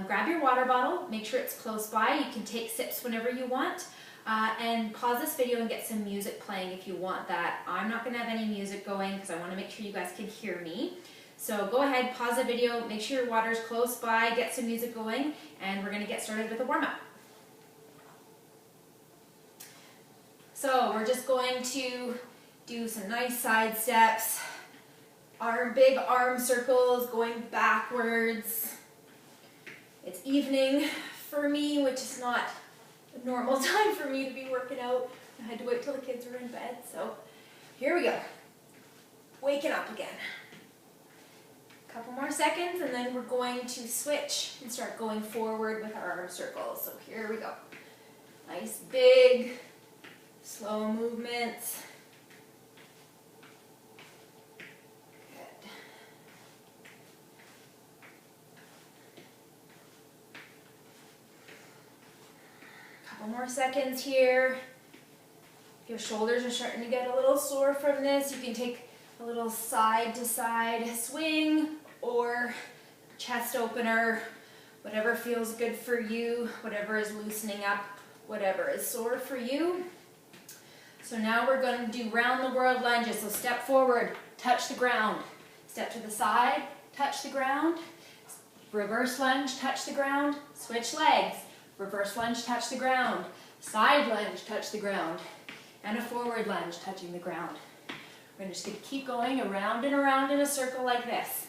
grab your water bottle, make sure it's close by. You can take sips whenever you want. And pause this video and get some music playing if you want that. I'm not going to have any music going because I want to make sure you guys can hear me. So go ahead, pause the video, make sure your water's close by, get some music going, and we're going to get started with a warm-up. So we're just going to do some nice side steps, big arm circles going backwards. It's evening for me, which is not a normal time for me to be working out. I had to wait till the kids were in bed, so here we go. Waking up again. A couple more seconds and then we're going to switch and start going forward with our arm circles. So here we go. Nice big, slow movements. Good. Couple more seconds here. If your shoulders are starting to get a little sore from this, you can take a little side to side swing or chest opener, whatever feels good for you, whatever is loosening up, whatever is sore for you. So now we're going to do round the world lunges. So step forward, touch the ground. Step to the side, touch the ground. Reverse lunge, touch the ground. Switch legs. Reverse lunge, touch the ground. Side lunge, touch the ground. And a forward lunge, touching the ground. We're just going to keep going around and around in a circle like this.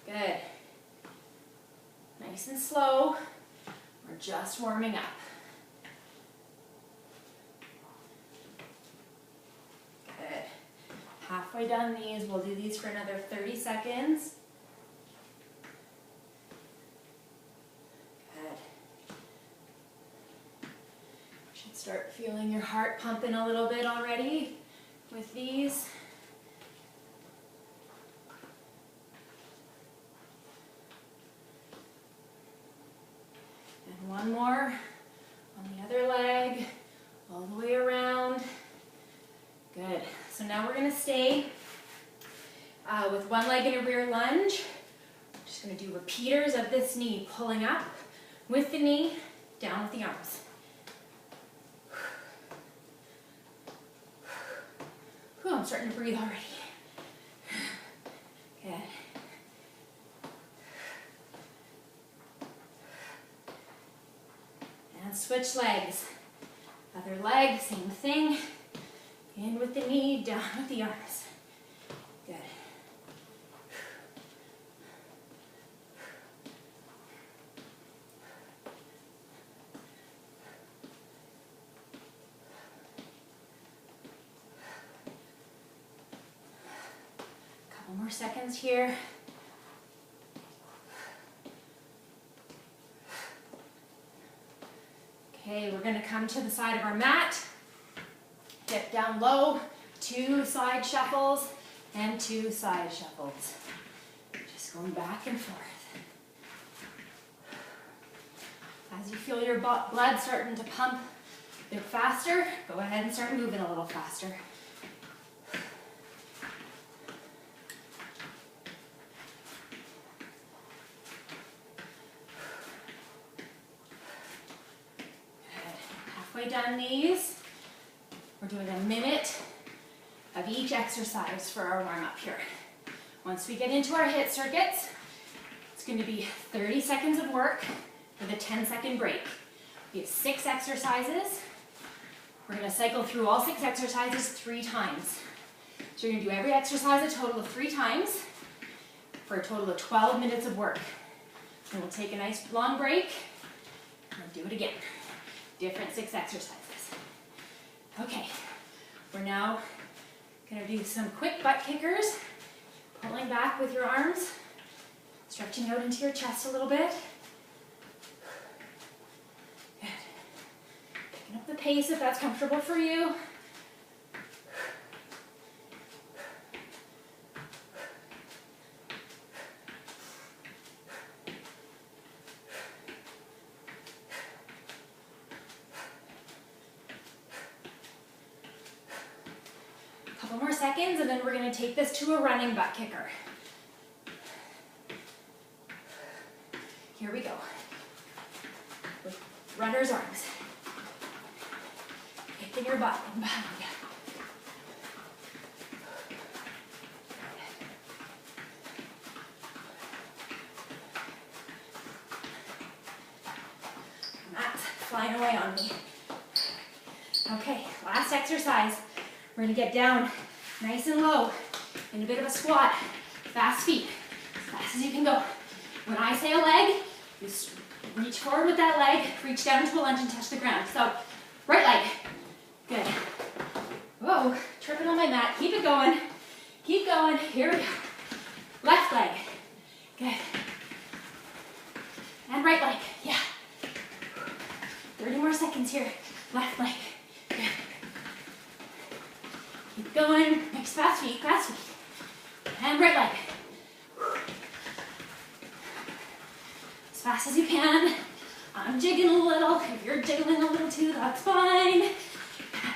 Good. Nice and slow. We're just warming up. Good. Halfway done these, we'll do these for another 30 seconds. Good. You should start feeling your heart pumping a little bit already with these. And one more on the other leg, all the way around. Good. So now we're going to stay with one leg in a rear lunge. I'm just going to do repeaters of this knee, pulling up with the knee, down with the arms. Whew, I'm starting to breathe already. Good. And switch legs. Other leg, same thing. In with the knee, down with the arms. Good. Couple more seconds here. Okay, we're going to come to the side of our mat. Hip down low, 2 side shuffles and 2 side shuffles. Just going back and forth. As you feel your blood starting to pump a bit faster, go ahead and start moving a little faster. Good. Halfway done these. We're doing a minute of each exercise for our warm-up here. Once we get into our HIIT circuits, it's going to be 30 seconds of work with a 10-second break. We have 6 exercises. We're going to cycle through all 6 exercises 3 times. So you're going to do every exercise a total of 3 times for a total of 12 minutes of work. And we'll take a nice long break and do it again. Different 6 exercises. Okay, we're now going to do some quick butt kickers, pulling back with your arms, stretching out into your chest a little bit. Good. Picking up the pace if that's comfortable for you. Couple more seconds and then we're going to take this to a running butt kicker. Here we go. With runner's arms. Kicking your butt and behind you. That's flying away on me. Okay, last exercise. We're gonna get down nice and low in a bit of a squat. Fast feet, as fast as you can go. When I say a leg, just reach forward with that leg, reach down to a lunge and touch the ground. So, right leg, good. Whoa, tripping on my mat, keep it going. Keep going, here we go. Left leg, good. And right leg, yeah. 30 more seconds here. Left leg, good. Keep going, next fast feet, fast feet. And right leg. As fast as you can. I'm jiggling a little. If you're jiggling a little too, that's fine.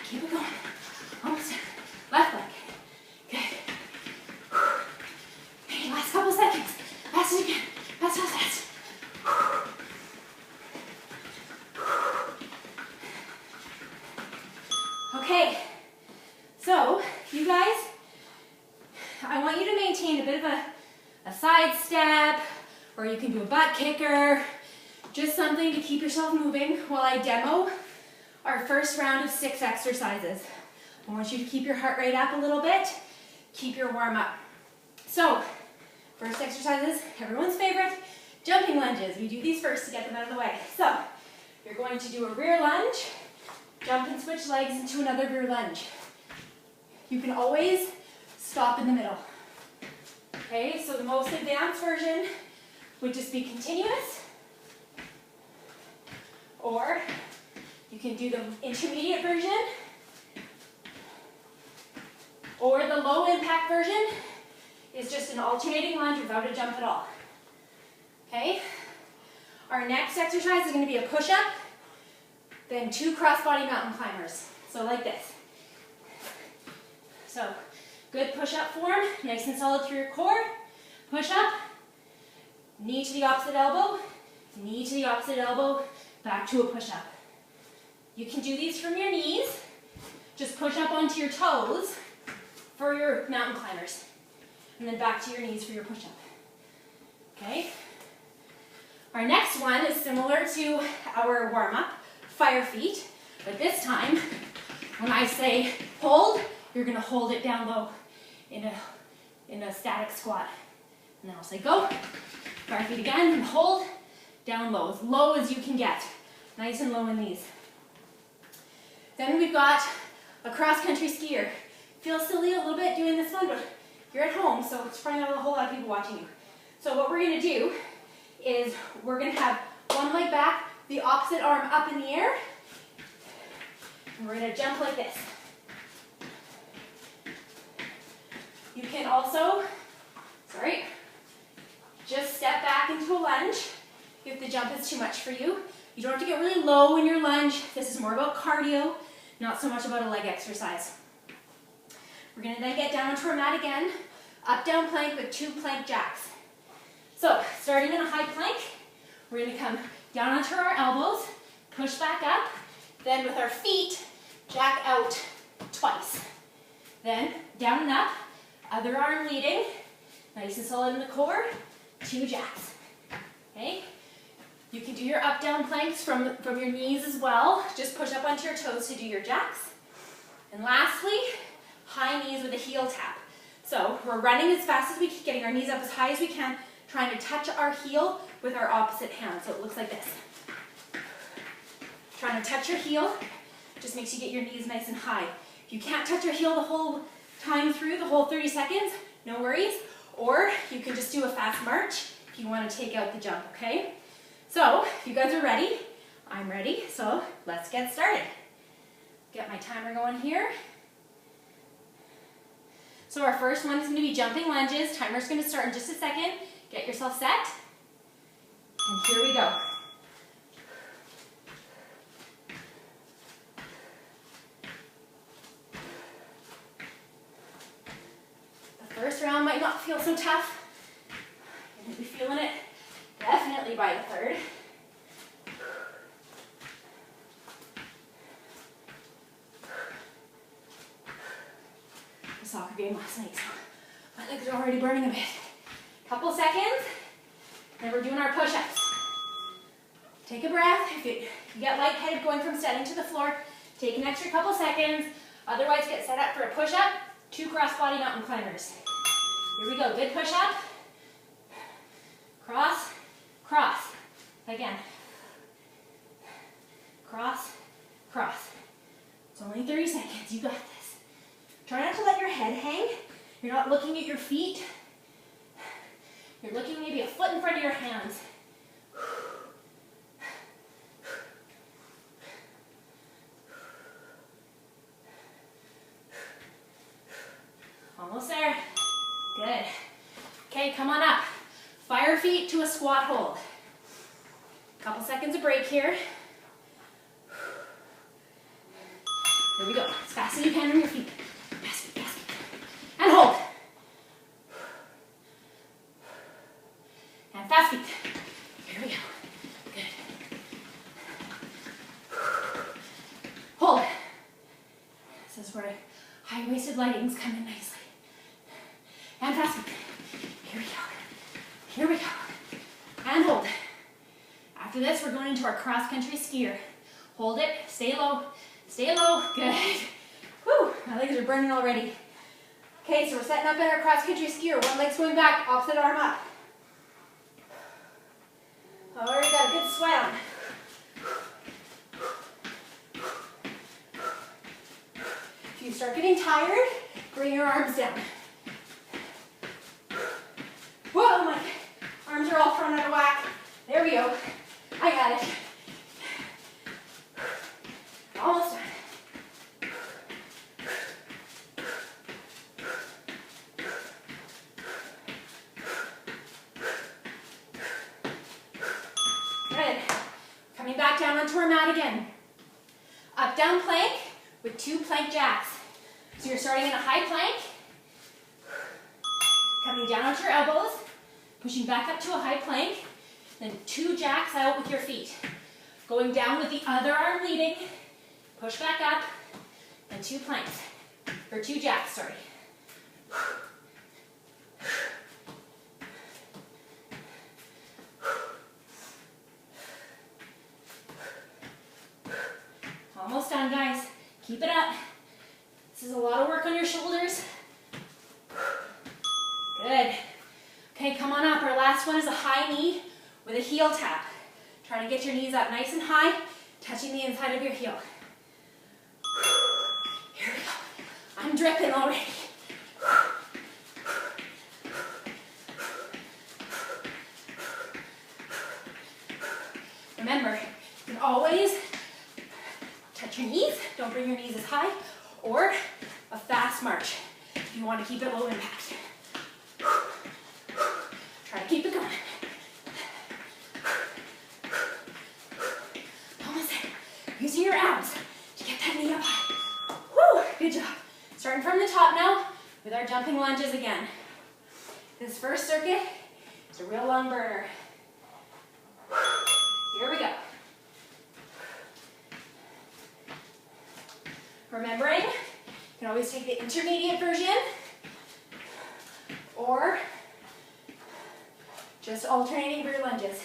Keep it going. Almost there. Left leg. Good. Okay, last couple seconds. Fast as you can. Fast, fast, fast. Okay. So, you guys, I want you to maintain a bit of a side step, or you can do a butt kicker, just something to keep yourself moving while I demo our first round of 6 exercises. I want you to keep your heart rate up a little bit, keep your warm up. So, first exercises, everyone's favorite, jumping lunges. We do these first to get them out of the way. So, you're going to do a rear lunge, jump and switch legs into another rear lunge. You can always stop in the middle. Okay, so the most advanced version would just be continuous, or you can do the intermediate version, or the low impact version is just an alternating lunge without a jump at all. Okay, our next exercise is going to be a push-up, then 2 cross-body mountain climbers. So like this. So, good push-up form, nice and solid through your core. Push-up, knee to the opposite elbow, knee to the opposite elbow, back to a push-up. You can do these from your knees. Just push up onto your toes for your mountain climbers. And then back to your knees for your push-up. Okay? Our next one is similar to our warm-up, fire feet. But this time, when I say hold, you're going to hold it down low in a static squat. And then I'll say go, fire feet again, and hold, down low as you can get. Nice and low in these. Then we've got a cross-country skier. Feels silly a little bit doing this one, but you're at home, so it's probably not a whole lot of people watching you. So what we're going to do is we're going to have one leg back, the opposite arm up in the air, and we're going to jump like this. You can also, just step back into a lunge if the jump is too much for you. You don't have to get really low in your lunge. This is more about cardio, not so much about a leg exercise. We're going to then get down onto our mat again, up, down plank with 2 plank jacks. So, starting in a high plank, we're going to come down onto our elbows, push back up, then with our feet, jack out twice. Then, down and up, other arm leading, nice and solid in the core, 2 jacks. Okay? You can do your up-down planks from your knees as well. Just push up onto your toes to do your jacks. And lastly, high knees with a heel tap. So we're running as fast as we can, getting our knees up as high as we can, trying to touch our heel with our opposite hand. So it looks like this. Trying to touch your heel just makes you get your knees nice and high. If you can't touch your heel the whole time through, the whole 30 seconds, no worries. Or you can just do a fast march if you want to take out the jump, okay? So, if you guys are ready, I'm ready, so let's get started. Get my timer going here. So our first one is going to be jumping lunges. Timer's going to start in just a second. Get yourself set. And here we go. The first round might not feel so tough. You're going to be feeling it definitely by the third. third. The soccer game last night, so my legs are already burning a bit. Couple seconds, then we're doing our push-ups. Take a breath. If you get lightheaded going from standing to the floor, take an extra couple seconds. Otherwise, get set up for a push-up, 2 cross-body mountain climbers. Here we go, good push-up. Cross, cross. Again. Cross, cross. It's only 30 seconds, you got this. Try not to let your head hang. You're not looking at your feet. You're looking maybe a foot in front of your hands. Almost there. Good. Okay, come on up. Fire feet to a squat hold. Couple seconds of break here. Here we go. As fast as you can on your feet. Fast feet, fast feet. And hold. And fast feet. Here we go. Good. Hold. This is where high-waisted leggings come in nicely. And fast feet. Here we go. Here we go. And hold. After this, we're going into our cross-country skier. Hold it. Stay low. Stay low. Good. Whew. My legs are burning already. Okay, so we're setting up in our cross-country skier. One leg's going back, opposite arm up. Already got a good sweat on. If you start getting tired, bring your arms down. Whoa, my arms are all thrown out of whack. There we go. I got it. Almost done. Good. Coming back down onto our mat again. Up, down plank with 2 plank jacks. So you're starting in a high plank, coming down onto your elbows, pushing back up to a high plank, then 2 jacks out with your feet. Going down with the other arm leading, push back up, and 2 planks, or 2 jacks, sorry. Almost done, guys. Keep it up. This is a lot of work on your shoulders. Good. Okay, come on up. Our last one is a high knee with a heel tap. Try to get your knees up nice and high, touching the inside of your heel. Here we go. I'm dripping already. Remember, you can always touch your knees. Don't bring your knees as high, or a fast march if you want to keep it low impact. Try to keep it going. Almost there. Using your abs to get that knee up high. Woo, good job. Starting from the top now with our jumping lunges again. This first circuit is a real long burner. Here we go. Remembering, you can always take the intermediate version or just alternating rear lunges,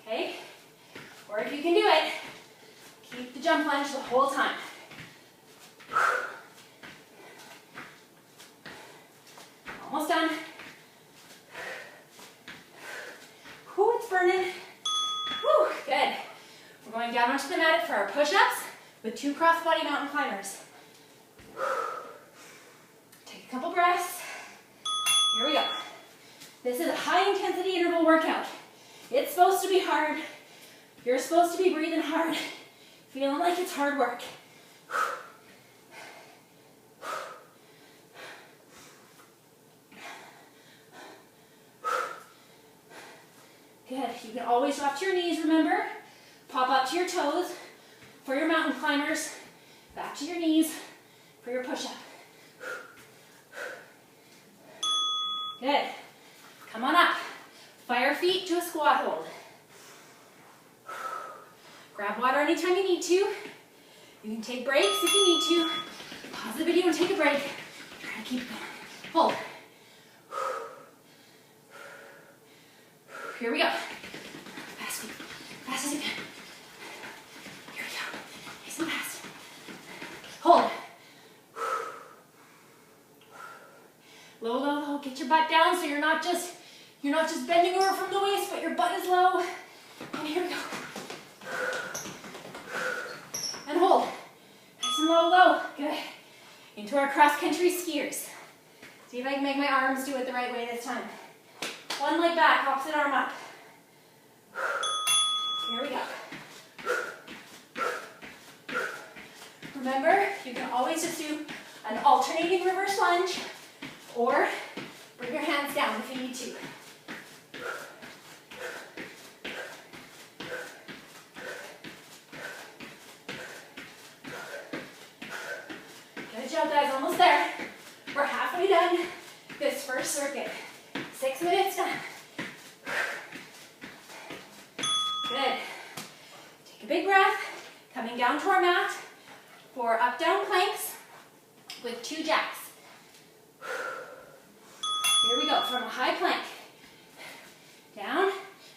okay? Or if you can do it, keep the jump lunge the whole time. Almost done. Whew, it's burning. Whew, good. We're going down onto the mat for our push-ups with 2 cross-body mountain climbers. Take a couple breaths. Here we go. This is a high-intensity interval workout. It's supposed to be hard. You're supposed to be breathing hard, feeling like it's hard work. Good. You can always drop to your knees, remember. Pop up to your toes for your mountain climbers. Back to your knees for your push-up. Good. Come on up. Fire feet to a squat hold. Grab water anytime you need to. You can take breaks if you need to. Pause the video and take a break. Try to keep it going. Hold. Here we go. Fast as you can. Here we go. Nice and fast. Hold. Low, low, low. Get your butt down so you're not just bending over from the waist, but your butt is low. And here we go. And hold. Nice and low, low. Good. Into our cross-country skiers. See if I can make my arms do it the right way this time. One leg back, opposite arm up. Here we go. Remember, you can always just do an alternating reverse lunge or bring your hands down if you need to. Good job, guys. Almost there. We're halfway done this first circuit. 6 minutes done. Good. Take a big breath. Coming down to our mat for up-down planks with 2 jacks. Here we go, from a high plank. Down,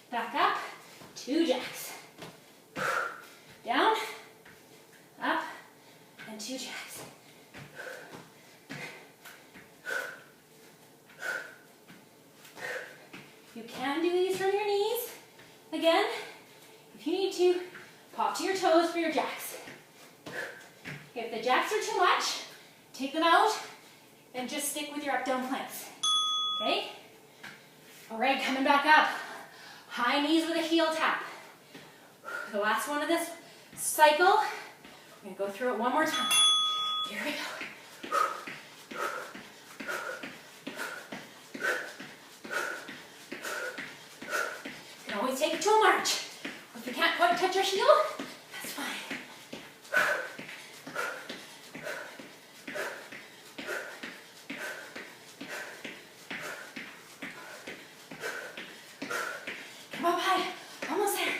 back up, 2 jacks. Down, up, and 2 jacks. You can do these from your knees. Again, if you need to, pop to your toes for your jacks. If the jacks are too much, take them out and just stick with your up-down planks. Okay? All right, coming back up. High knees with a heel tap. The last one of this cycle. I'm going to go through it one more time. Here we go. You can always take it to a march. If you can't quite touch your heel, that's fine. Come up high. Almost there.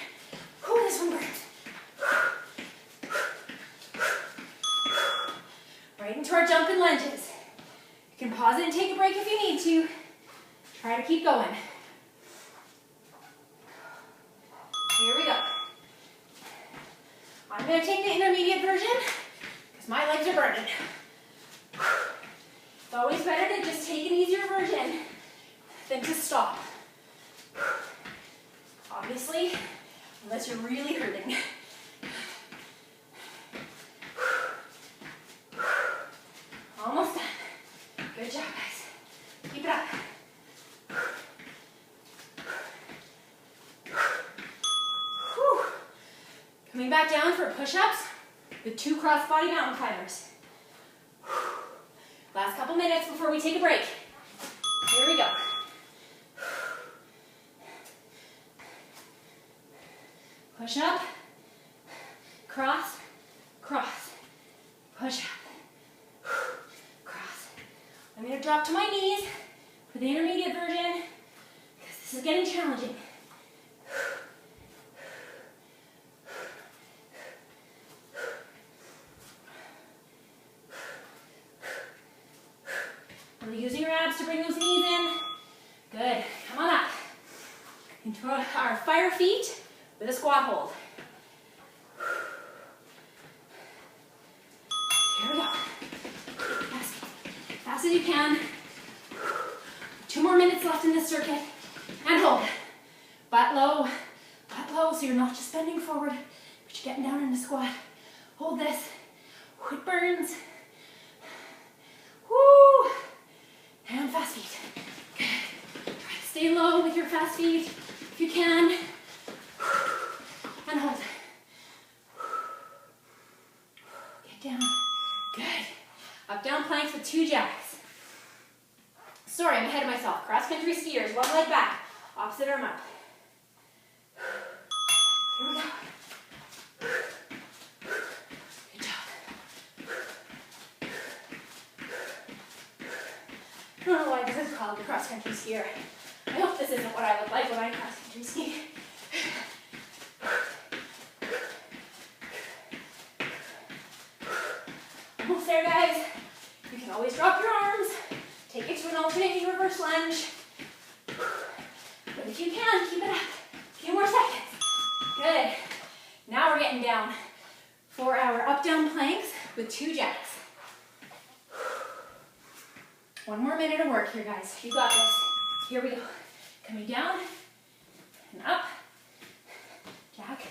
Ooh, this one burns. Right into our jumping lunges. You can pause it and take a break if you need to. Try to keep going. Here we go. I'm going to take the intermediate version because my legs are burning. It's always better to just take an easier version than to stop. Obviously, unless you're really hurting. Almost done. Good job, guys. Keep it up. Whew. Coming back down for push-ups with 2 cross-body mountain climbers. Last couple minutes before we take a break. Here we go. Push up, cross, cross, push up, cross. I'm going to drop to my knees for the intermediate version because this is getting challenging. Really using your abs to bring those knees in. Good. Come on up. Into our fire feet with a squat hold. Here we go. Fast as you can. 2 more minutes left in this circuit. And hold. Butt low so you're not just bending forward, but you're getting down in a squat. Hold this. It burns. Woo! And fast feet. Good. Try to stay low with your fast feet if you can. And hold. Get down. Good. Up, down planks with 2 jacks. Sorry, I'm ahead of myself. Cross-country skiers, 1 leg back. Opposite arm up. Here we go. Good job. I don't know why this is called the cross-country skier. I hope this isn't what I look like when I cross-country ski. Always drop your arms. Take it to an alternating reverse lunge. But if you can, keep it up. A few more seconds. Good. Now we're getting down for our up-down planks with 2 jacks. One more minute of work here, guys. You got this. Here we go. Coming down and up. Jack,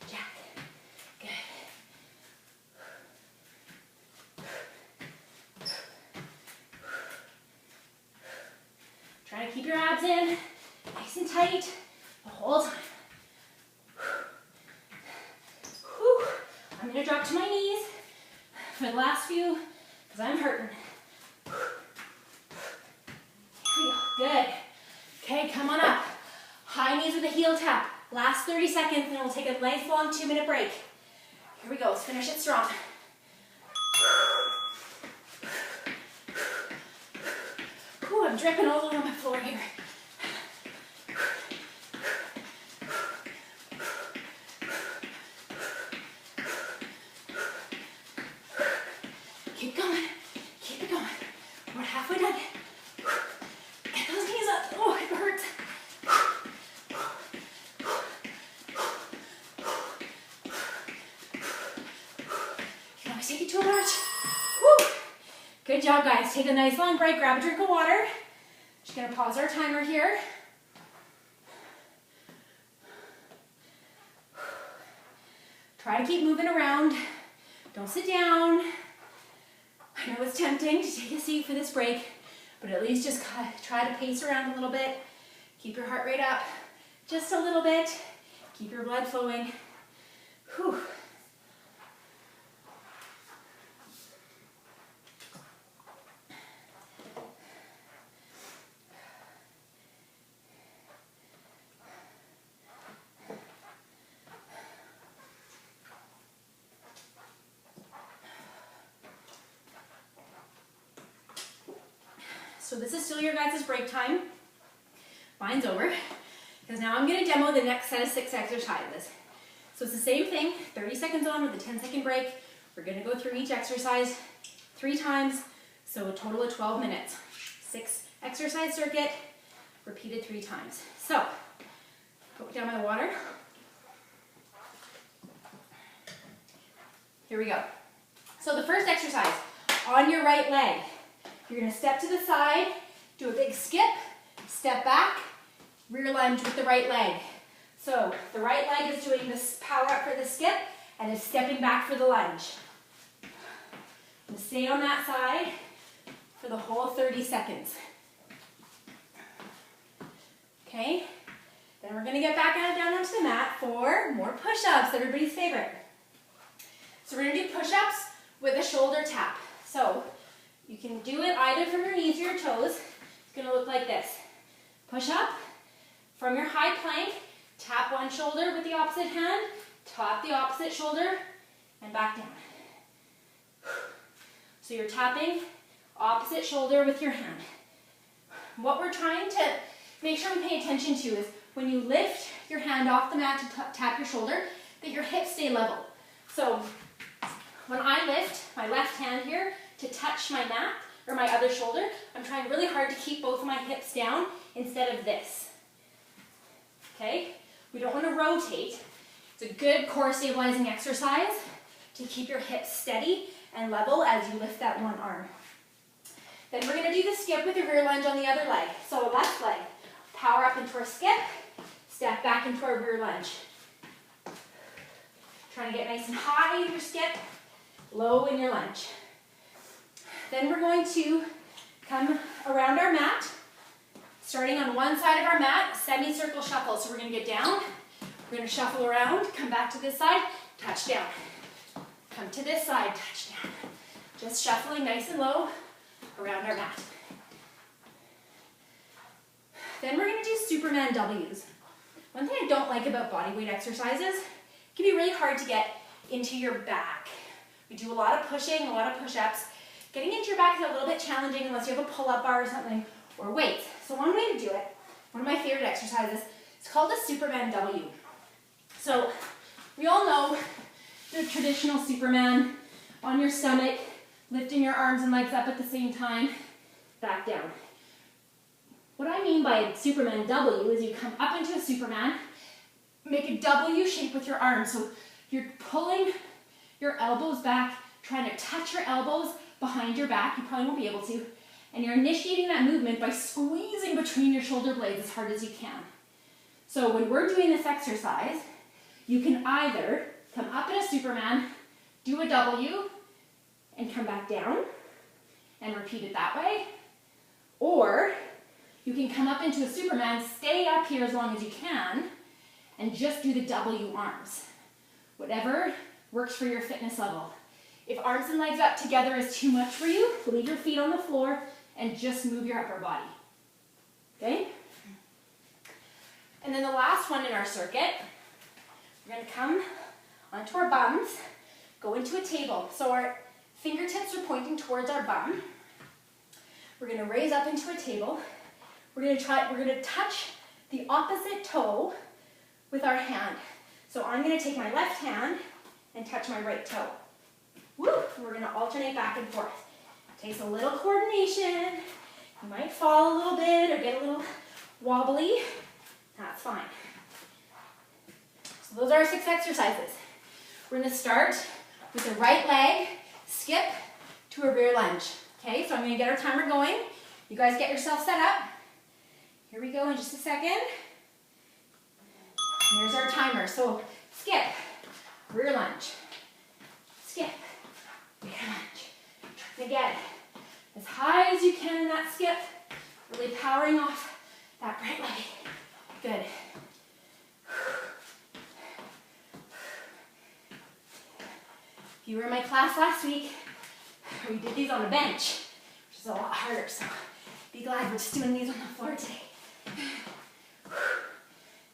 jack. Good. Try to keep your abs in, nice and tight, the whole time. Whew. I'm gonna drop to my knees for the last few, because I'm hurting. Here we go, good. Okay, come on up. High knees with a heel tap. Last 30 seconds, and then we'll take a nice long 2-minute break. Here we go, let's finish it strong. Ooh, I'm dripping all over my floor here. Keep going. Keep it going. We're halfway done. Get those knees up. Oh, it hurts. You can always take it to a march. Woo! Good job, guys. Take a nice long break. Grab a drink of water. Just gonna pause our timer here. Try to keep moving around. Don't sit down. I know it's tempting to take a seat for this break, but at least just try to pace around a little bit. Keep your heart rate up just a little bit. Keep your blood flowing. Whew. So this is still your guys' break time. Mine's over, because now I'm gonna demo the next set of 6 exercises. So it's the same thing, 30 seconds on with a 10-second break. We're gonna go through each exercise 3 times, so a total of 12 minutes. 6 exercise circuit, repeated 3 times. So, put down my water. Here we go. So the first exercise, on your right leg. You're gonna step to the side, do a big skip, step back, rear lunge with the right leg. So the right leg is doing this power up for the skip and is stepping back for the lunge. And stay on that side for the whole 30 seconds. Okay, then we're gonna get back down onto the mat for more push-ups, everybody's favorite. So we're gonna do push-ups with a shoulder tap. So you can do it either from your knees or your toes. It's gonna look like this. Push up from your high plank, tap one shoulder with the opposite hand, tap the opposite shoulder, and back down. So you're tapping opposite shoulder with your hand. What we're trying to make sure we pay attention to is when you lift your hand off the mat to tap your shoulder, that your hips stay level. So when I lift my left hand here to touch my mat or my other shoulder, I'm trying really hard to keep both of my hips down instead of this. Okay? We don't want to rotate. It's a good core stabilizing exercise to keep your hips steady and level as you lift that one arm. Then we're going to do the skip with the rear lunge on the other leg. So left leg, power up into our skip, step back into our rear lunge. Trying to get nice and high in your skip, low in your lunge. Then we're going to come around our mat, starting on one side of our mat, semicircle shuffle. So we're going to get down, we're going to shuffle around, come back to this side, touch down. Come to this side, touch down. Just shuffling nice and low around our mat. Then we're going to do Superman W's. One thing I don't like about bodyweight exercises, it can be really hard to get into your back. We do a lot of pushing, a lot of push-ups. Getting into your back is a little bit challenging unless you have a pull-up bar or something, or weights. So one way to do it, one of my favorite exercises, it's called a Superman W. So we all know the traditional Superman on your stomach, lifting your arms and legs up at the same time, back down. What I mean by a Superman W is you come up into a Superman, make a W shape with your arms. So you're pulling your elbows back, trying to touch your elbows behind your back. You probably won't be able to. And you're initiating that movement by squeezing between your shoulder blades as hard as you can. So when we're doing this exercise, you can either come up in a Superman, do a W, and come back down, and repeat it that way. Or you can come up into a Superman, stay up here as long as you can, and just do the W arms. Whatever works for your fitness level. If arms and legs up together is too much for you, leave your feet on the floor and just move your upper body. Okay? And then the last one in our circuit, we're going to come onto our bums, go into a table. So our fingertips are pointing towards our bum. We're going to raise up into a table. We're going to touch the opposite toe with our hand. So I'm going to take my left hand and touch my right toe. Woo! We're going to alternate back and forth. It takes a little coordination. You might fall a little bit or get a little wobbly. That's fine. So those are our 6 exercises. We're going to start with the right leg, skip to a rear lunge. Okay, so I'm going to get our timer going. You guys get yourself set up. Here we go in just a second. And there's our timer. So skip, rear lunge, skip, rear lunge. Trying to get as high as you can in that skip, really powering off that right leg. Good. If you were in my class last week, we did these on a bench, which is a lot harder, so be glad we're just doing these on the floor today.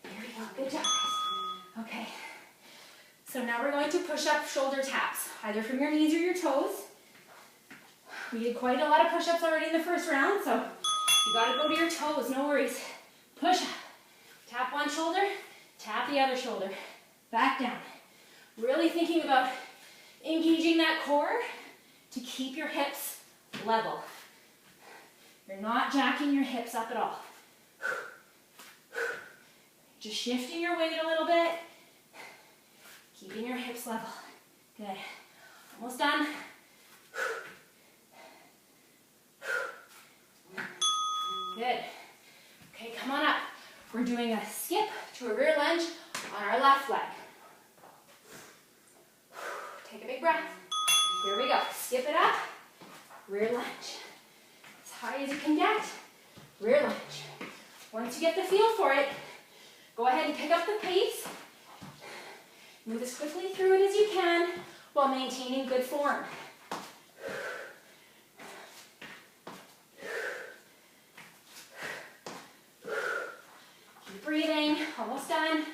There we go, good job guys. Okay, so now we're going to push up shoulder taps, either from your knees or your toes. We did quite a lot of push-ups already in the first round, so you gotta go to your toes, no worries. Push up, tap one shoulder, tap the other shoulder, back down. Really thinking about engaging that core to keep your hips level. You're not jacking your hips up at all. Just shifting your weight a little bit, keeping your hips level. Good. Almost done. Good. Okay, come on up. We're doing a skip to a rear lunge on our left leg. Take a big breath. Here we go. Skip it up. Rear lunge. As high as you can get. Rear lunge. Once you get the feel for it, go ahead and pick up the pace. Move as quickly through it as you can while maintaining good form. Keep breathing. Almost done.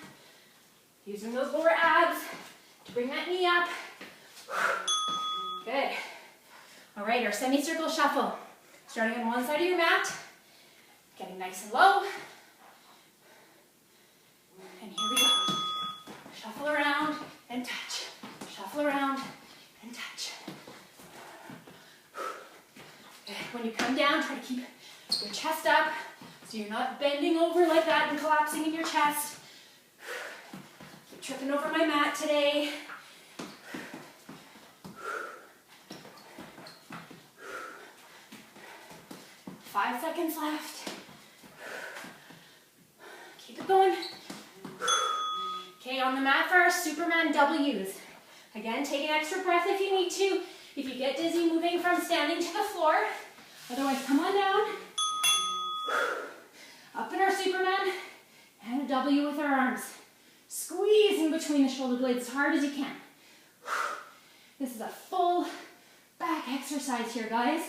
Using those lower abs to bring that knee up. Good. All right, our semicircle shuffle. Starting on one side of your mat, getting nice and low. And here we go. Shuffle around and touch. Shuffle around and touch. Good. When you come down, try to keep your chest up so you're not bending over like that and collapsing in your chest. Keep tripping over my mat today. 5 seconds left. Keep it going. Okay, on the mat for our Superman W's. Again, take an extra breath if you need to. If you get dizzy moving from standing to the floor. Otherwise, come on down. Up in our Superman. And a W with our arms. Squeeze in between the shoulder blades as hard as you can. This is a full back exercise here, guys.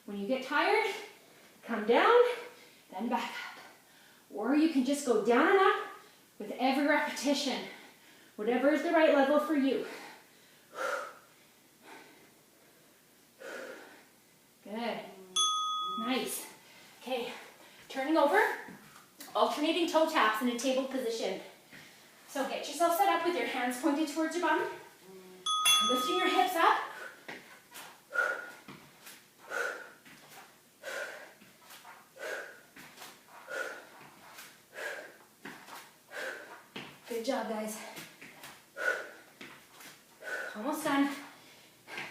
When you get tired, come down, then back up. Or you can just go down and up with every repetition, whatever is the right level for you. Good. Nice. Okay, turning over, alternating toe taps in a table position. So get yourself set up with your hands pointed towards your bum, lifting your hips up, Good job, guys. Almost done.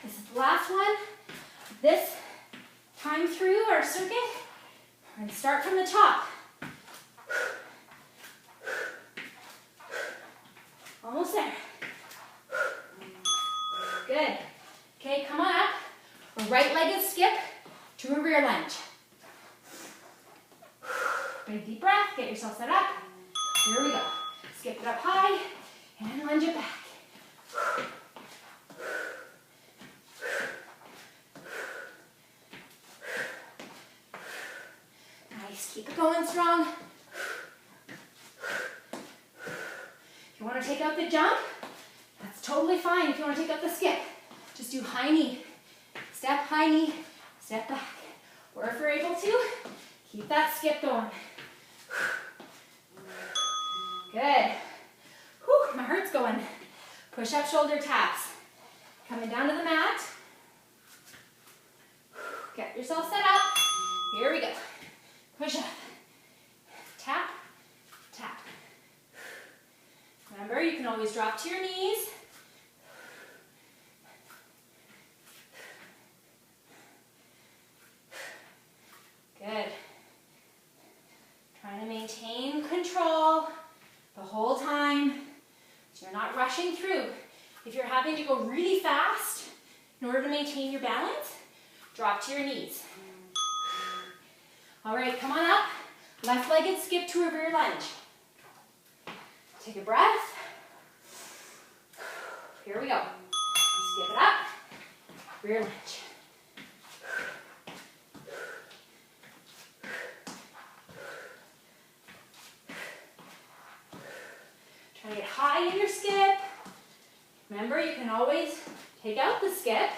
This is the last one. This time through our circuit, we're going to start from the top. Almost there. Good. Okay, come on up. A right-legged skip to a rear lunge. Big deep breath, get yourself set up. Here we go. Skip it up high and lunge it back. Nice, keep it going strong. If you want to take out the jump, that's totally fine. If you want to take out the skip, just do high knee, step back. Or if you're able to, keep that skip going. Good. Whew, my heart's going. Push up shoulder taps. Coming down to the mat. Get yourself set up. Here we go. Push up. Tap, tap. Remember, you can always drop to your knees. Good. Trying to maintain control the whole time, so you're not rushing through. If you're having to go really fast in order to maintain your balance, drop to your knees. All right, come on up. Left-legged skip to a rear lunge. Take a breath. Here we go. Skip it up. Rear lunge. Try to get high in your skip. Remember, you can always take out the skip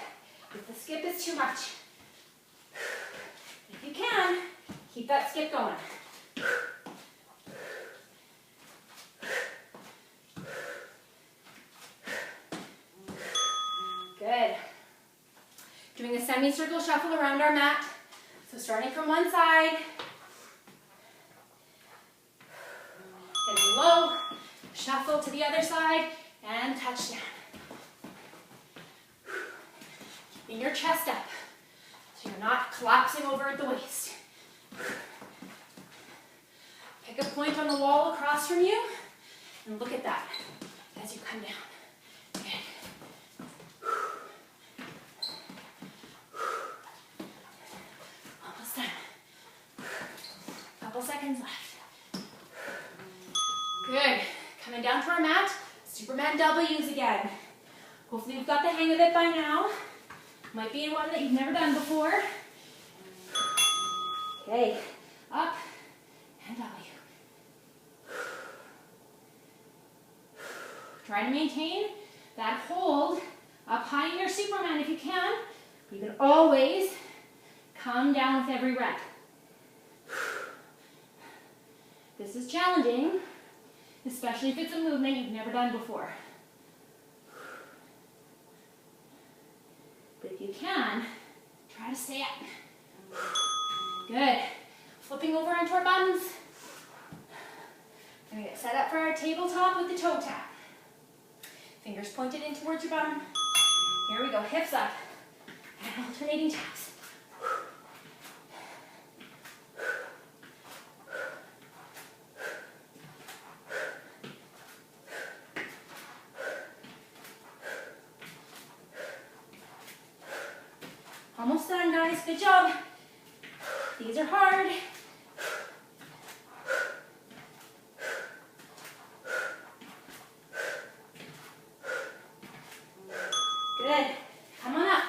if the skip is too much. If you can, keep that skip going. Good. Doing a semicircle shuffle around our mat. So starting from one side, getting low, shuffle to the other side, and touch down. Keeping your chest up, so you're not collapsing over at the waist. Pick a point on the wall across from you, and look at that as you come down. Good. Almost done. Couple seconds left. Good. Coming down to our mat, Superman W's again. Hopefully you've got the hang of it by now. Might be one that you've never done before. Okay, up and W. Try to maintain that hold up high in your Superman if you can. You can always come down with every rep. This is challenging, especially if it's a movement you've never done before. But if you can, try to stay up. Good. Flipping over onto our buns. We're going to get set up for our tabletop with the toe tap. Fingers pointed in towards your bum. Here we go, hips up. And alternating taps. Almost done, guys. Good job. These are hard. Good. Come on up.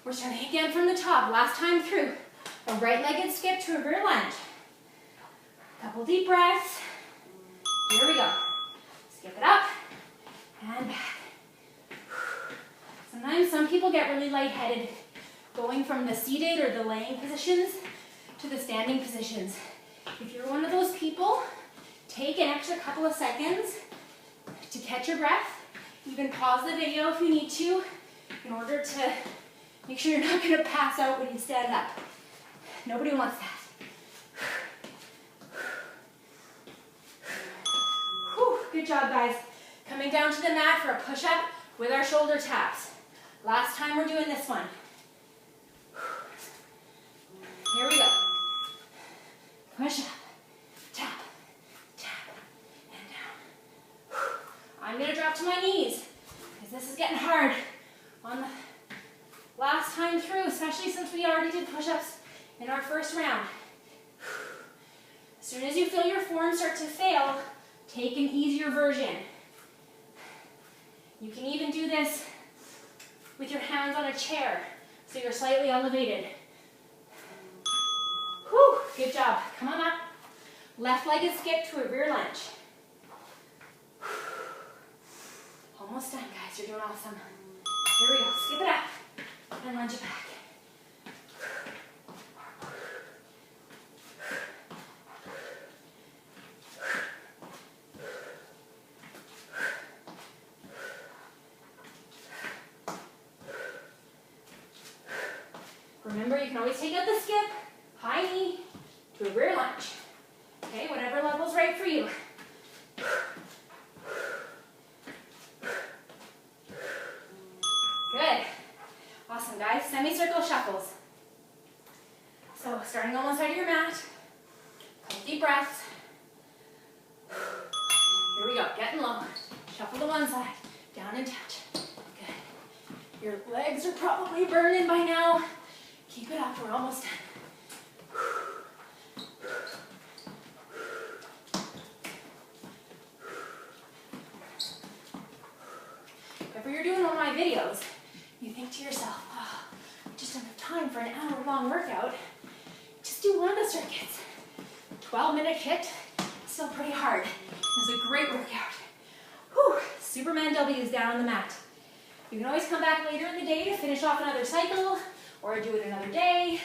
We're starting again from the top. Last time through. A right-legged skip to a rear lunge. Couple deep breaths. Here we go. Skip it up and back. Sometimes some people get really lightheaded going from the seated or the laying positions to the standing positions. If you're one of those people, take an extra couple of seconds to catch your breath. You can pause the video if you need to in order to make sure you're not going to pass out when you stand up. Nobody wants that. Whew, good job, guys. Coming down to the mat for a push-up with our shoulder taps. Last time we're doing this one. Here we go. Push up, tap, tap, and down. I'm gonna drop to my knees, because this is getting hard on the last time through, especially since we already did push-ups in our first round. As soon as you feel your form start to fail, take an easier version. You can even do this with your hands on a chair, so you're slightly elevated. Whew, good job. Come on up. Left leg is skipped to a rear lunge. Almost done, guys. You're doing awesome. Here we go. Skip it up and lunge it back. Remember, you can always take out the skip, high knee, to a rear lunge. Okay, whatever level's right for you. Good. Awesome, guys. Semicircle shuffles. So, starting on one side of your mat. Couple deep breaths. Here we go. Getting low. Shuffle to one side. Down and touch. Good. Your legs are probably burning by now. Keep it up, we're almost done. If you're doing one of my videos, you think to yourself, oh, I just don't have time for an hour-long workout. Just do one of the circuits. 12-minute HIIT, still pretty hard. It's a great workout. Whew, Superman W's down on the mat. You can always come back later in the day to finish off another cycle, or do it another day.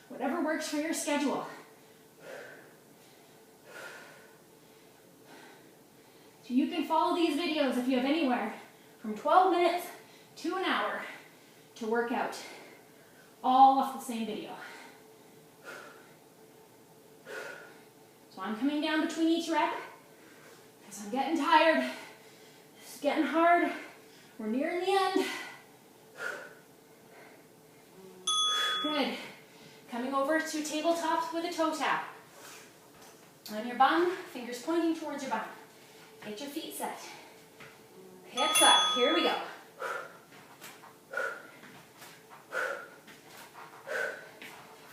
Whatever works for your schedule. So you can follow these videos if you have anywhere from 12 minutes to an hour to work out, all off the same video. So I'm coming down between each rep because I'm getting tired. It's getting hard. We're nearing the end. Good. Coming over to tabletop with a toe tap. On your bum, fingers pointing towards your bum. Get your feet set. Hips up. Here we go.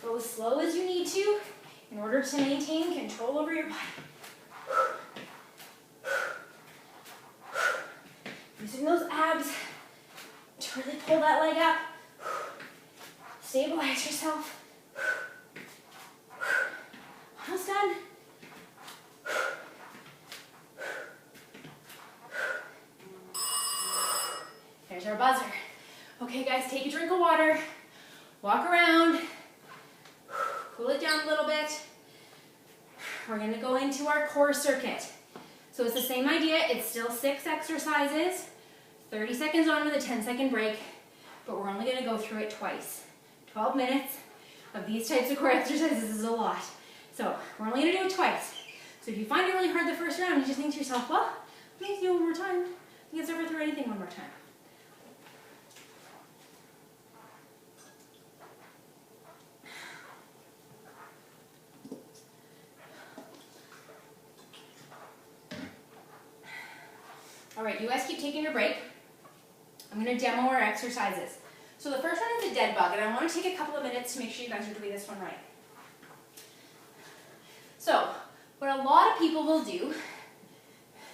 Go as slow as you need to in order to maintain control over your body. Using those abs to really pull that leg up. Stabilize yourself. Almost done. There's our buzzer. Okay, guys, take a drink of water. Walk around. Cool it down a little bit. We're going to go into our core circuit. So it's the same idea. It's still 6 exercises, 30 seconds on with a 10-second break, but we're only going to go through it twice. 12 minutes of these types of core exercises is a lot. So we're only going to do it twice. So if you find it really hard the first round, you just think to yourself, well, let me do it one more time. You can never throw anything one more time. All right, you guys keep taking your break. I'm going to demo our exercises. So the first one is a dead bug, and I want to take a couple of minutes to make sure you guys are doing this one right. So, what a lot of people will do,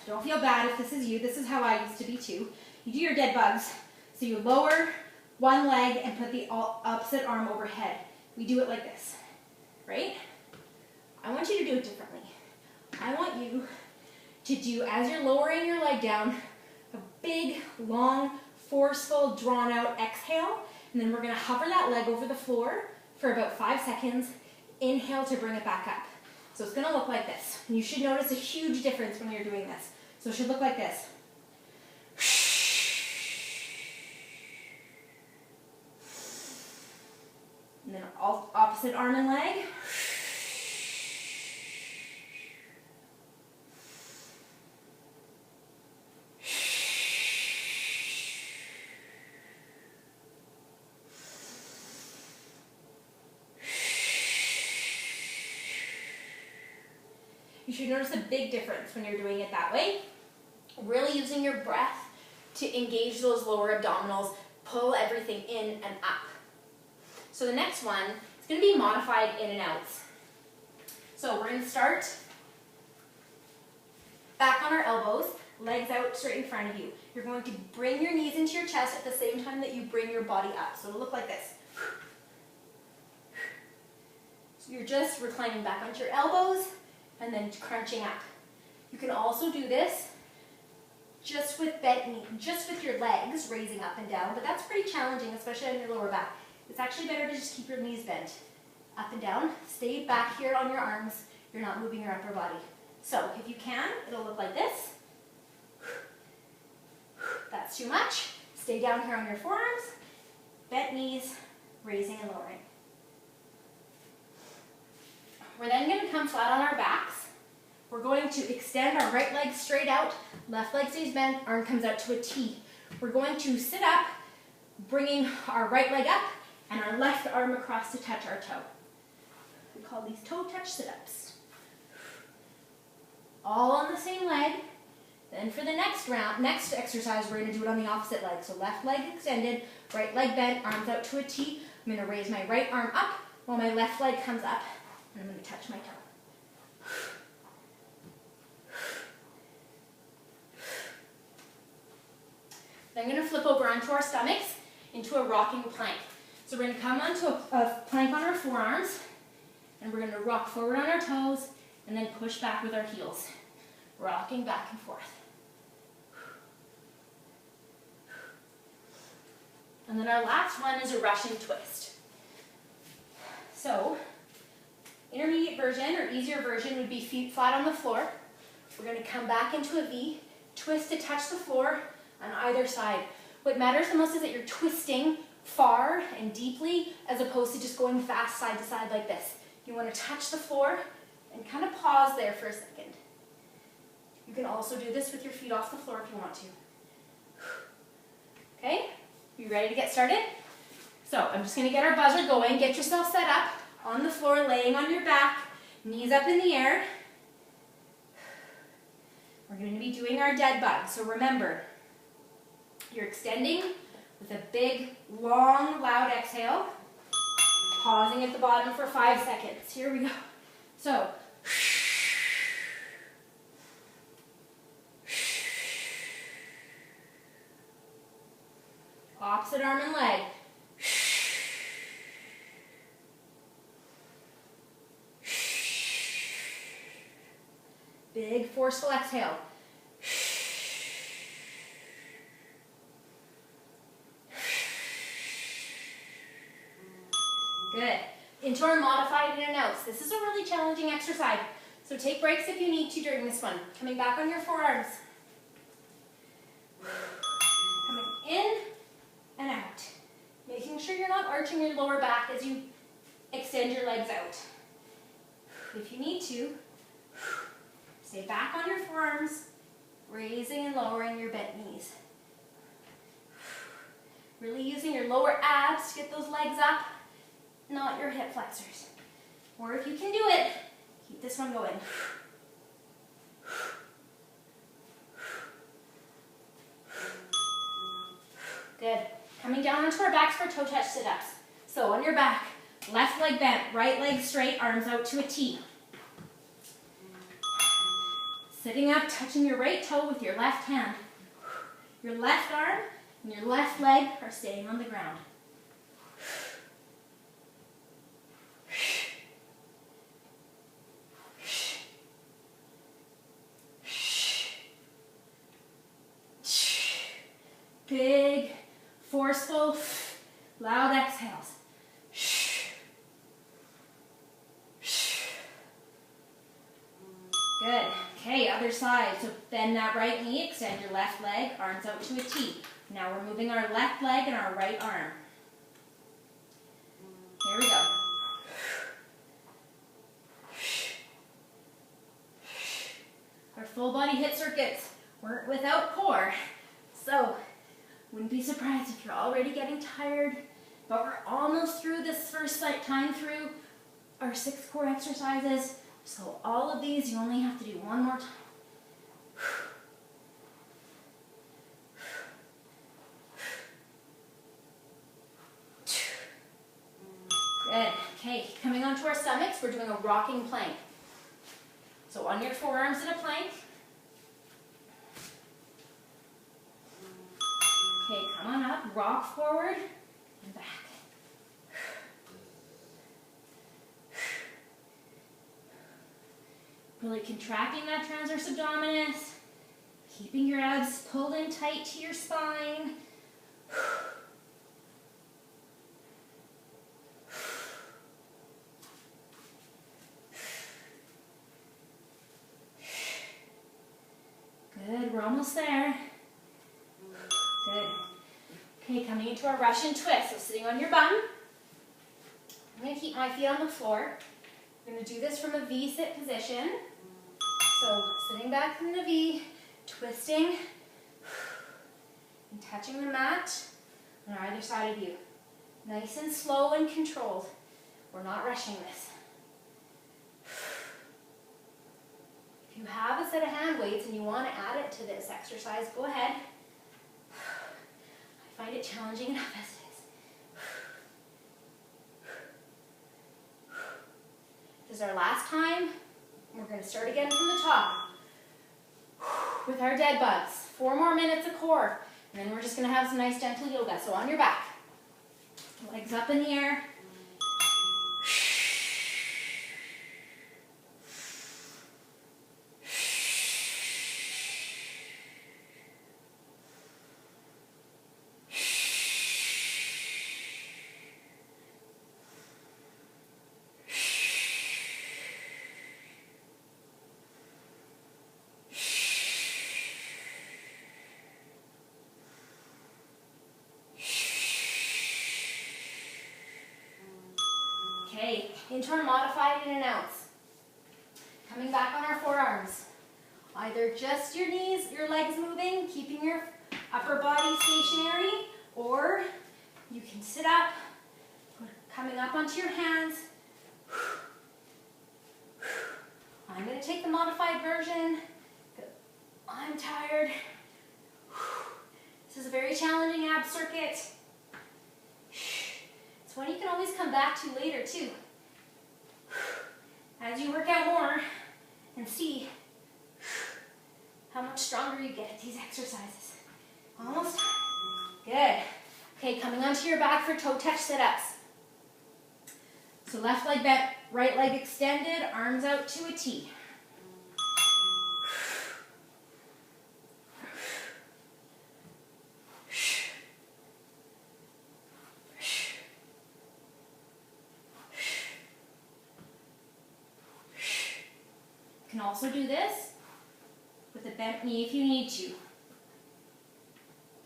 don't feel bad if this is you, this is how I used to be too. You do your dead bugs, so you lower one leg and put the opposite arm overhead. We do it like this, right? I want you to do it differently. I want you to do, as you're lowering your leg down, a big, long, forceful, drawn out exhale, and then we're going to hover that leg over the floor for about 5 seconds. Inhale to bring it back up. So it's going to look like this. And you should notice a huge difference when you're doing this. So it should look like this. And then opposite arm and leg. should notice a big difference when you're doing it that way. Really using your breath to engage those lower abdominals, pull everything in and up. So the next one is going to be modified in and outs. So we're going to start back on our elbows, legs out straight in front of you. You're going to bring your knees into your chest at the same time that you bring your body up. So it'll look like this. So you're just reclining back onto your elbows and then crunching up. You can also do this just with bent knee, just with your legs raising up and down, but that's pretty challenging, especially on your lower back. It's actually better to just keep your knees bent up and down. Stay back here on your arms. You're not moving your upper body. So if you can, it'll look like this. That's too much. Stay down here on your forearms, bent knees, raising and lowering. We're then going to come flat on our backs. We're going to extend our right leg straight out, left leg stays bent, arm comes out to a T. We're going to sit up, bringing our right leg up and our left arm across to touch our toe. We call these toe touch sit-ups. All on the same leg. Then for the next exercise, we're going to do it on the opposite leg. So left leg extended, right leg bent, arms out to a T. I'm going to raise my right arm up while my left leg comes up, and I'm going to touch my toe. Then I'm going to flip over onto our stomachs into a rocking plank. So we're going to come onto a plank on our forearms, and we're going to rock forward on our toes, and then push back with our heels, rocking back and forth. And then our last one is a Russian twist. So, intermediate version or easier version would be feet flat on the floor. We're going to come back into a V, twist to touch the floor on either side. What matters the most is that you're twisting far and deeply as opposed to just going fast side to side like this. You want to touch the floor and kind of pause there for a second. You can also do this with your feet off the floor if you want to. Okay, you ready to get started? So I'm just going to get our buzzer going. Get yourself set up on the floor, laying on your back, knees up in the air. We're going to be doing our dead bug. So remember, you're extending with a big, long, loud exhale. Pausing at the bottom for 5 seconds. Here we go. So, opposite arm and leg. Big, forceful exhale. Good. Into our modified in and outs. This is a really challenging exercise, so take breaks if you need to during this one. Coming back on your forearms. Coming in and out. Making sure you're not arching your lower back as you extend your legs out. If you need to, stay back on your forearms, raising and lowering your bent knees. Really using your lower abs to get those legs up, not your hip flexors. Or if you can do it, keep this one going. Good. Coming down onto our backs for toe touch sit-ups. So on your back, left leg bent, right leg straight, arms out to a T. Sitting up, touching your right toe with your left hand. Your left arm and your left leg are staying on the ground. Big, forceful, loud exhales. Good. Okay, other side. So bend that right knee, extend your left leg, arms out to a T. Now we're moving our left leg and our right arm. Here we go. Our full body HIIT circuits weren't without core. So, wouldn't be surprised if you're already getting tired, but we're almost through this first time through our 6 core exercises. So all of these, you only have to do one more time. Good. Okay, coming onto our stomachs, we're doing a rocking plank. So on your forearms in a plank. Okay, come on up, rock forward and back. Really contracting that transverse abdominis, keeping your abs pulled in tight to your spine. Good, we're almost there. Good. Okay, coming into our Russian twist. So sitting on your bum. I'm going to keep my feet on the floor. I'm going to do this from a V-sit position. So sitting back in the V, twisting, and touching the mat on either side of you. Nice and slow and controlled. We're not rushing this. If you have a set of hand weights and you want to add it to this exercise, go ahead. I find it challenging enough as it is. This is our last time. We're going to start again from the top with our dead bugs. 4 more minutes of core, and then we're just going to have some nice gentle yoga. So on your back, legs up in the air. Okay, into our modified in and outs. Coming back on our forearms. Either just your knees, your legs moving, keeping your upper body stationary, or you can sit up, coming up onto your hands. I'm going to take the modified version. I'm tired. This is a very challenging ab circuit. It's one you can always come back to later too. As you work out more and see how much stronger you get at these exercises. Almost. Good. Okay, coming onto your back for toe touch sit-ups. So left leg bent, right leg extended, arms out to a T. You can also do this with a bent knee if you need to.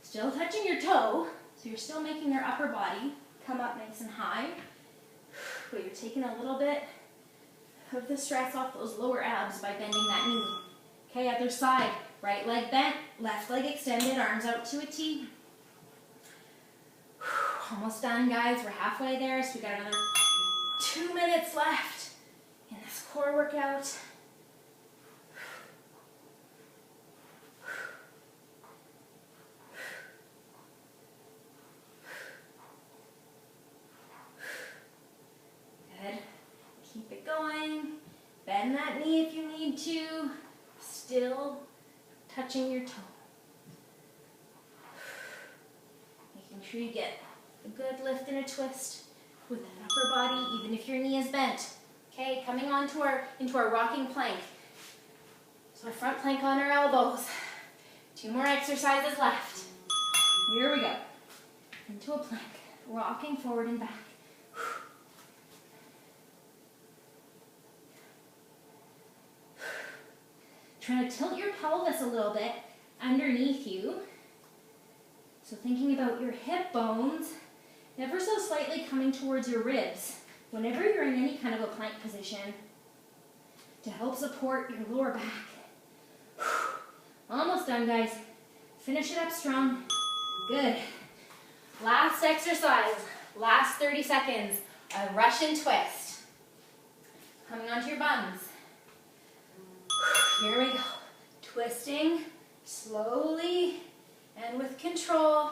Still touching your toe, so you're still making your upper body come up nice and high, but you're taking a little bit of the stress off those lower abs by bending that knee. Okay, other side, right leg bent, left leg extended, arms out to a T. Almost done, guys. We're halfway there, so we got another 2 minutes left in this core workout. Keep it going. Bend that knee if you need to. Still touching your toe. Making sure you get a good lift and a twist with that upper body, even if your knee is bent. Okay, coming on to into our rocking plank. So front plank on our elbows. 2 more exercises left. Here we go. Into a plank. Rocking forward and back. Trying to tilt your pelvis a little bit underneath you. So thinking about your hip bones, ever so slightly coming towards your ribs whenever you're in any kind of a plank position to help support your lower back. Almost done, guys. Finish it up strong. Good. Last exercise, last 30 seconds, a Russian twist. Coming onto your bums. Here we go. Twisting slowly and with control,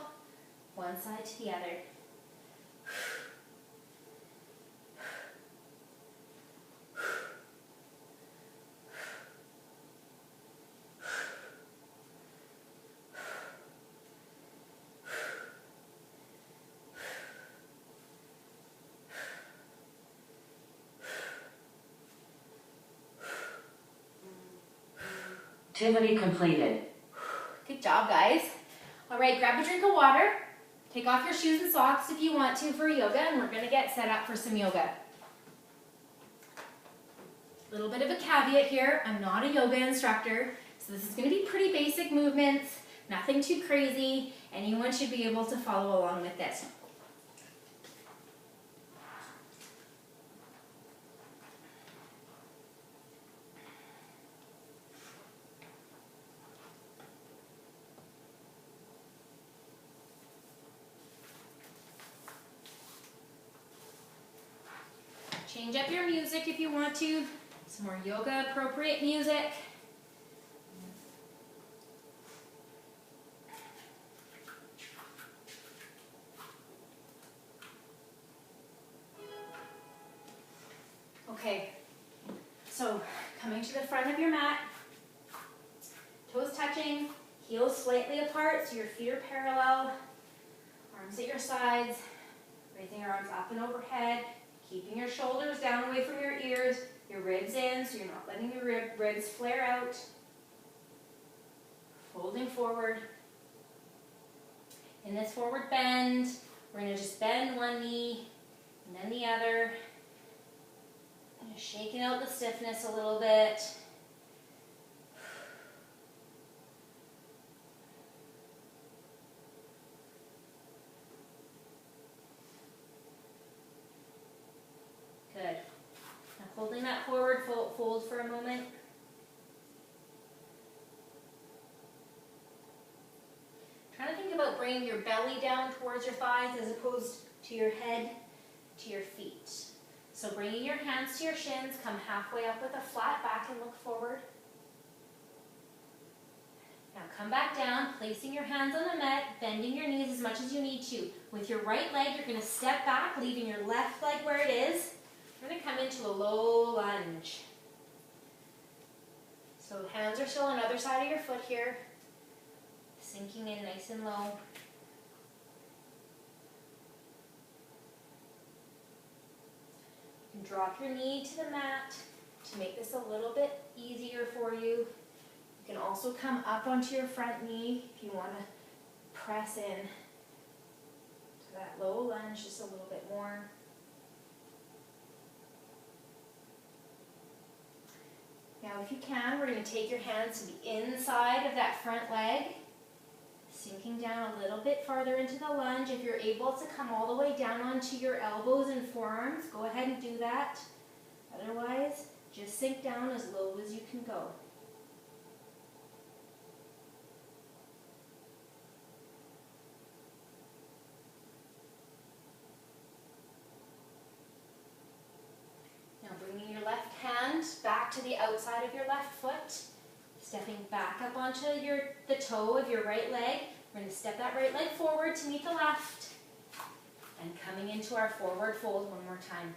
one side to the other. Activity completed. Good job, guys. All right, grab a drink of water. Take off your shoes and socks if you want to for yoga, and we're going to get set up for some yoga. A little bit of a caveat here. I'm not a yoga instructor, so this is going to be pretty basic movements, nothing too crazy. Anyone should be able to follow along with this. Change up your music if you want to. Some more yoga appropriate music. Okay, so coming to the front of your mat, toes touching, heels slightly apart so your feet are parallel, arms at your sides, raising your arms up and overhead. Keeping your shoulders down away from your ears, your ribs in so you're not letting your ribs flare out. Folding forward. In this forward bend, we're going to just bend one knee and then the other. Just shaking out the stiffness a little bit. Good. Now holding that forward fold for a moment. Trying to think about bringing your belly down towards your thighs as opposed to your head to your feet. So bringing your hands to your shins, come halfway up with a flat back and look forward. Now come back down, placing your hands on the mat, bending your knees as much as you need to. With your right leg, you're going to step back, leaving your left leg where it is. We're going to come into a low lunge. So hands are still on the other side of your foot here, sinking in nice and low. You can drop your knee to the mat to make this a little bit easier for you. You can also come up onto your front knee if you want to press in to that low lunge just a little bit more. Now if you can, we're going to take your hands to the inside of that front leg, sinking down a little bit farther into the lunge. If you're able to come all the way down onto your elbows and forearms, go ahead and do that. Otherwise, just sink down as low as you can go. Now bringing your left hand back to the outside of your left foot, stepping back up onto the toe of your right leg. We're going to step that right leg forward to meet the left, and coming into our forward fold one more time.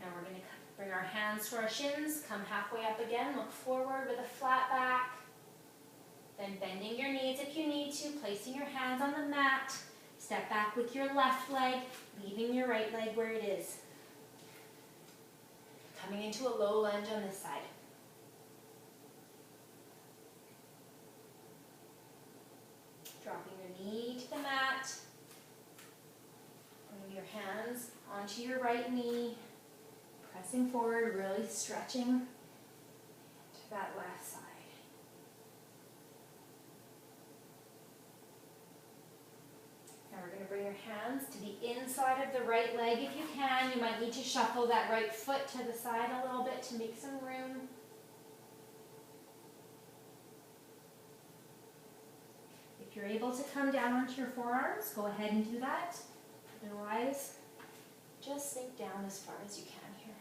Now we're going to bring our hands to our shins, come halfway up again, look forward with a flat back. Then bending your knees if you need to, placing your hands on the mat. Step back with your left leg, leaving your right leg where it is. Coming into a low lunge on this side. Dropping your knee to the mat. Bringing your hands onto your right knee. Pressing forward, really stretching to that left side. Now we're going to bring your hands to the inside of the right leg if you can. You might need to shuffle that right foot to the side a little bit to make some room. If If you're able to come down onto your forearms, go ahead and do that. Otherwise, just sink down as far as you can here.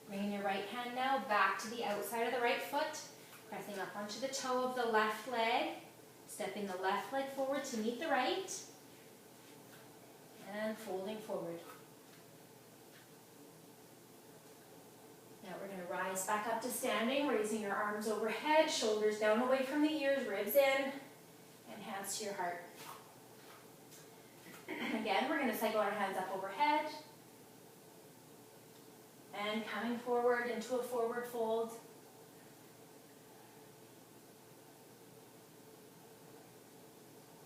Bringing your right hand now back to the outside of the right foot, pressing up onto the toe of the left leg, stepping the left leg forward to meet the right, and folding forward. Now we're going to rise back up to standing, raising your arms overhead, shoulders down away from the ears, ribs in, and hands to your heart. Again, we're going to cycle our hands up overhead, and coming forward into a forward fold.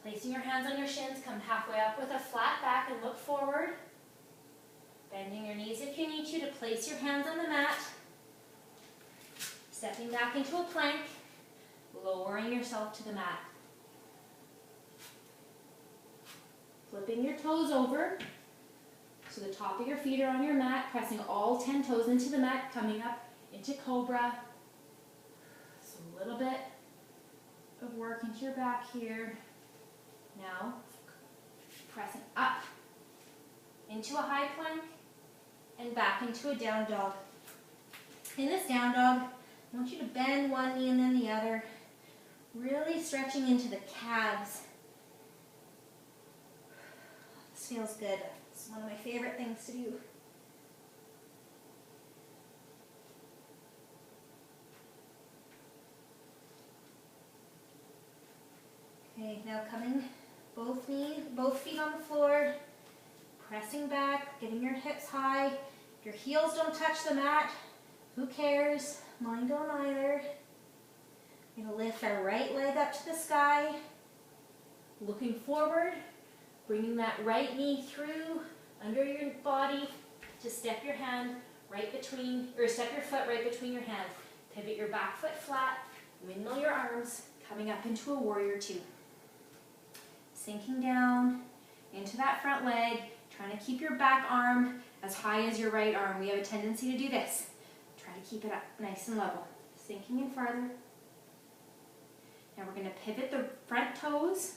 Placing your hands on your shins, come halfway up with a flat back and look forward. Bending your knees if you need to place your hands on the mat. Stepping back into a plank, lowering yourself to the mat. Flipping your toes over so the top of your feet are on your mat, pressing all 10 toes into the mat, coming up into Cobra. So a little bit of work into your back here. Now, pressing up into a high plank and back into a down dog. In this down dog, I want you to bend one knee and then the other, really stretching into the calves. This feels good. It's one of my favorite things to do. Okay, now coming both feet on the floor, pressing back, getting your hips high. If your heels don't touch the mat, who cares? Mine don't either. We're going to lift our right leg up to the sky, looking forward, bringing that right knee through under your body to step your hand right between, or step your foot right between your hands. Pivot your back foot flat, windmill your arms, coming up into a warrior two. Sinking down into that front leg, trying to keep your back arm as high as your right arm. We have a tendency to do this. Try to keep it up nice and level. Sinking in farther. Now we're going to pivot the front toes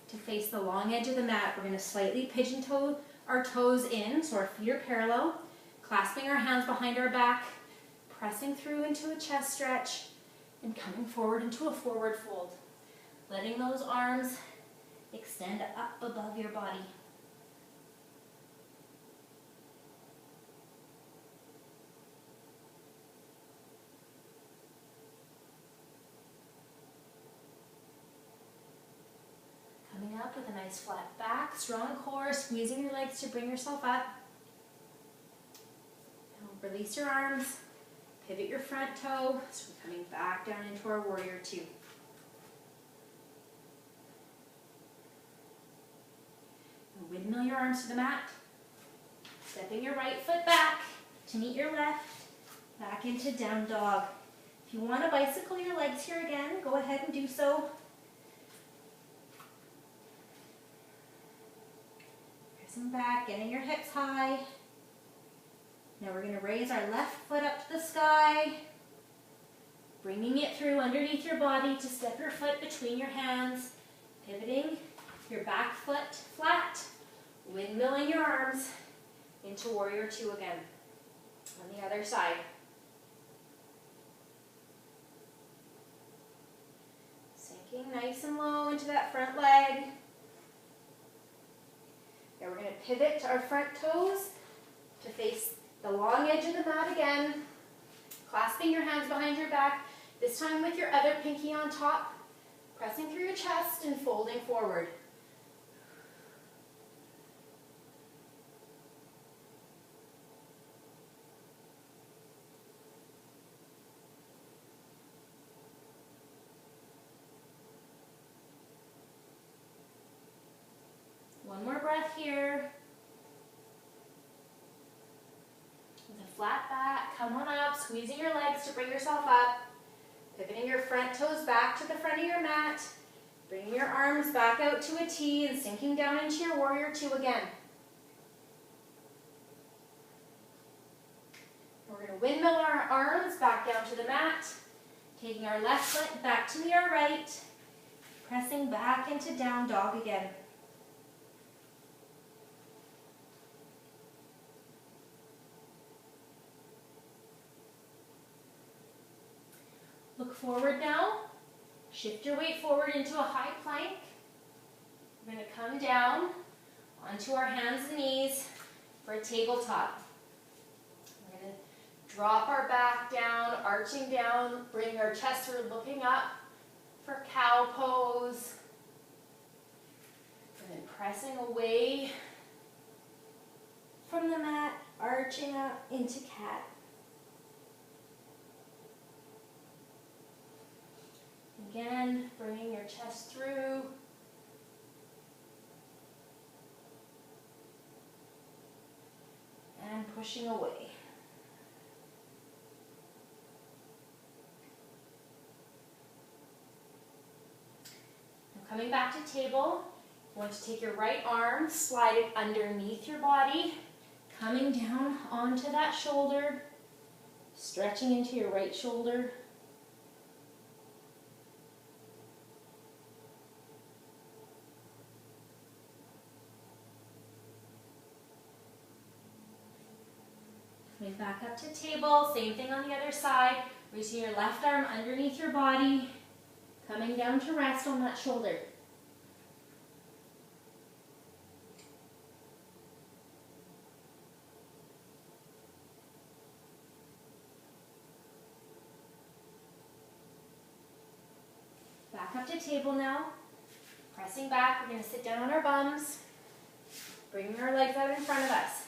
to face the long edge of the mat. We're going to slightly pigeon toe our toes in so our feet are parallel, clasping our hands behind our back, pressing through into a chest stretch, and coming forward into a forward fold. Letting those arms extend up above your body. Coming up with a nice flat back, strong core, squeezing your legs to bring yourself up. Now release your arms, pivot your front toe, so we're coming back down into our warrior two. Windmill your arms to the mat, stepping your right foot back to meet your left, back into down dog. If you want to bicycle your legs here again, go ahead and do so. Pressing back, getting your hips high. Now we're going to raise our left foot up to the sky, bringing it through underneath your body to step your foot between your hands, pivoting your back foot flat, windmilling your arms into warrior two again. On the other side. Sinking nice and low into that front leg. Now we're going to pivot our front toes to face the long edge of the mat again, clasping your hands behind your back, this time with your other pinky on top, pressing through your chest and folding forward. One more breath here. With a flat back, come on up, squeezing your legs to bring yourself up. Pivoting your front toes back to the front of your mat. Bringing your arms back out to a T and sinking down into your warrior two again. We're going to windmill our arms back down to the mat, taking our left foot back to our right, pressing back into down dog again. Look forward now. Shift your weight forward into a high plank. We're going to come down onto our hands and knees for a tabletop. We're going to drop our back down, arching down, bring our chest through, looking up for cow pose. And then pressing away from the mat, arching up into cat. Again, bringing your chest through. And pushing away. Now coming back to table, you want to take your right arm, slide it underneath your body, coming down onto that shoulder, stretching into your right shoulder. Coming back up to table, same thing on the other side. Raising your left arm underneath your body, coming down to rest on that shoulder. Back up to table now. Pressing back, we're going to sit down on our bums, bringing our legs out in front of us.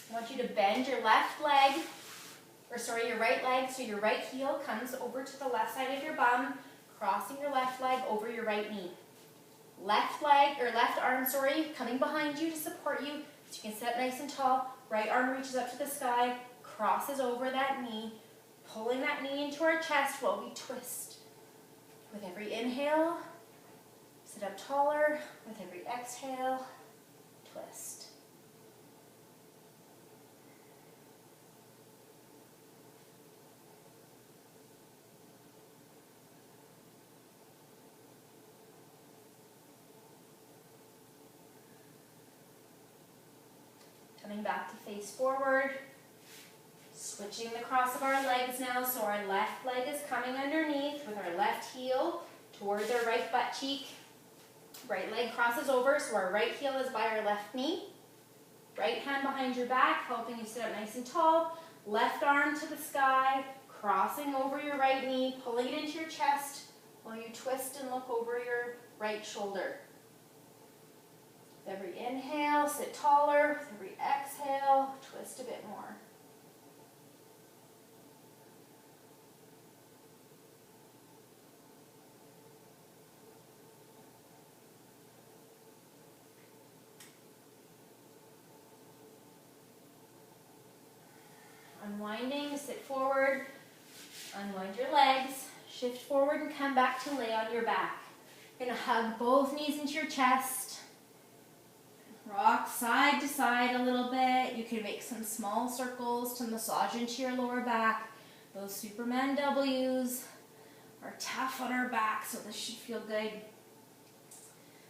I want you to bend your left leg, your right leg, so your right heel comes over to the left side of your bum, crossing your left leg over your right knee. Left arm, coming behind you to support you, so you can sit up nice and tall. Right arm reaches up to the sky, crosses over that knee, pulling that knee into our chest while we twist. With every inhale, sit up taller. With every exhale, twist. Coming back to face forward, switching the cross of our legs now, so our left leg is coming underneath with our left heel towards our right butt cheek. Right leg crosses over, so our right heel is by our left knee. Right hand behind your back, helping you sit up nice and tall. Left arm to the sky, crossing over your right knee, pulling it into your chest while you twist and look over your right shoulder. With every inhale, sit taller. With every exhale, twist a bit more. Unwinding, sit forward, unwind your legs, shift forward and come back to lay on your back. You're going to hug both knees into your chest. Rock side to side a little bit. You can make some small circles to massage into your lower back. Those Superman W's are tough on our back, so this should feel good.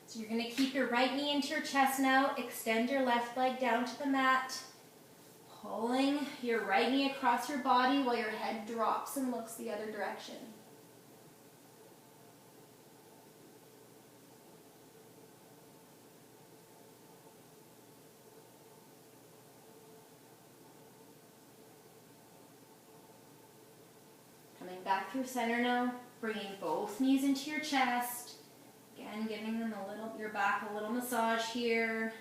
So you're going to keep your right knee into your chest now. Extend your left leg down to the mat. Pulling your right knee across your body while your head drops and looks the other direction. Coming back through center now, bringing both knees into your chest. Again, giving them your back a little massage here.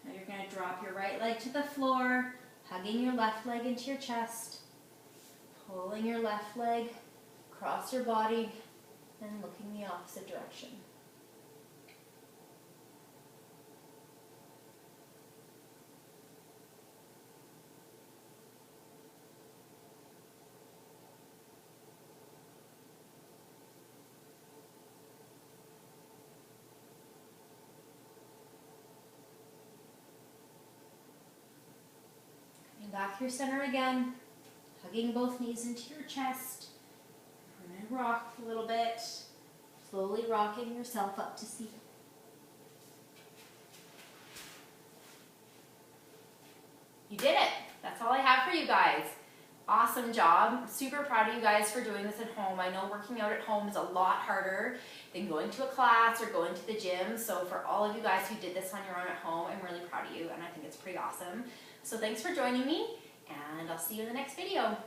Now you're going to drop your right leg to the floor, hugging your left leg into your chest, pulling your left leg across your body, and looking the opposite direction. back through center again, hugging both knees into your chest. We're going to rock a little bit, slowly rocking yourself up to seated. You did it. That's all I have for you guys. Awesome job. I'm super proud of you guys for doing this at home. I know working out at home is a lot harder than going to a class or going to the gym. So for all of you guys who did this on your own at home, I'm really proud of you and I think it's pretty awesome. So thanks for joining me and I'll see you in the next video.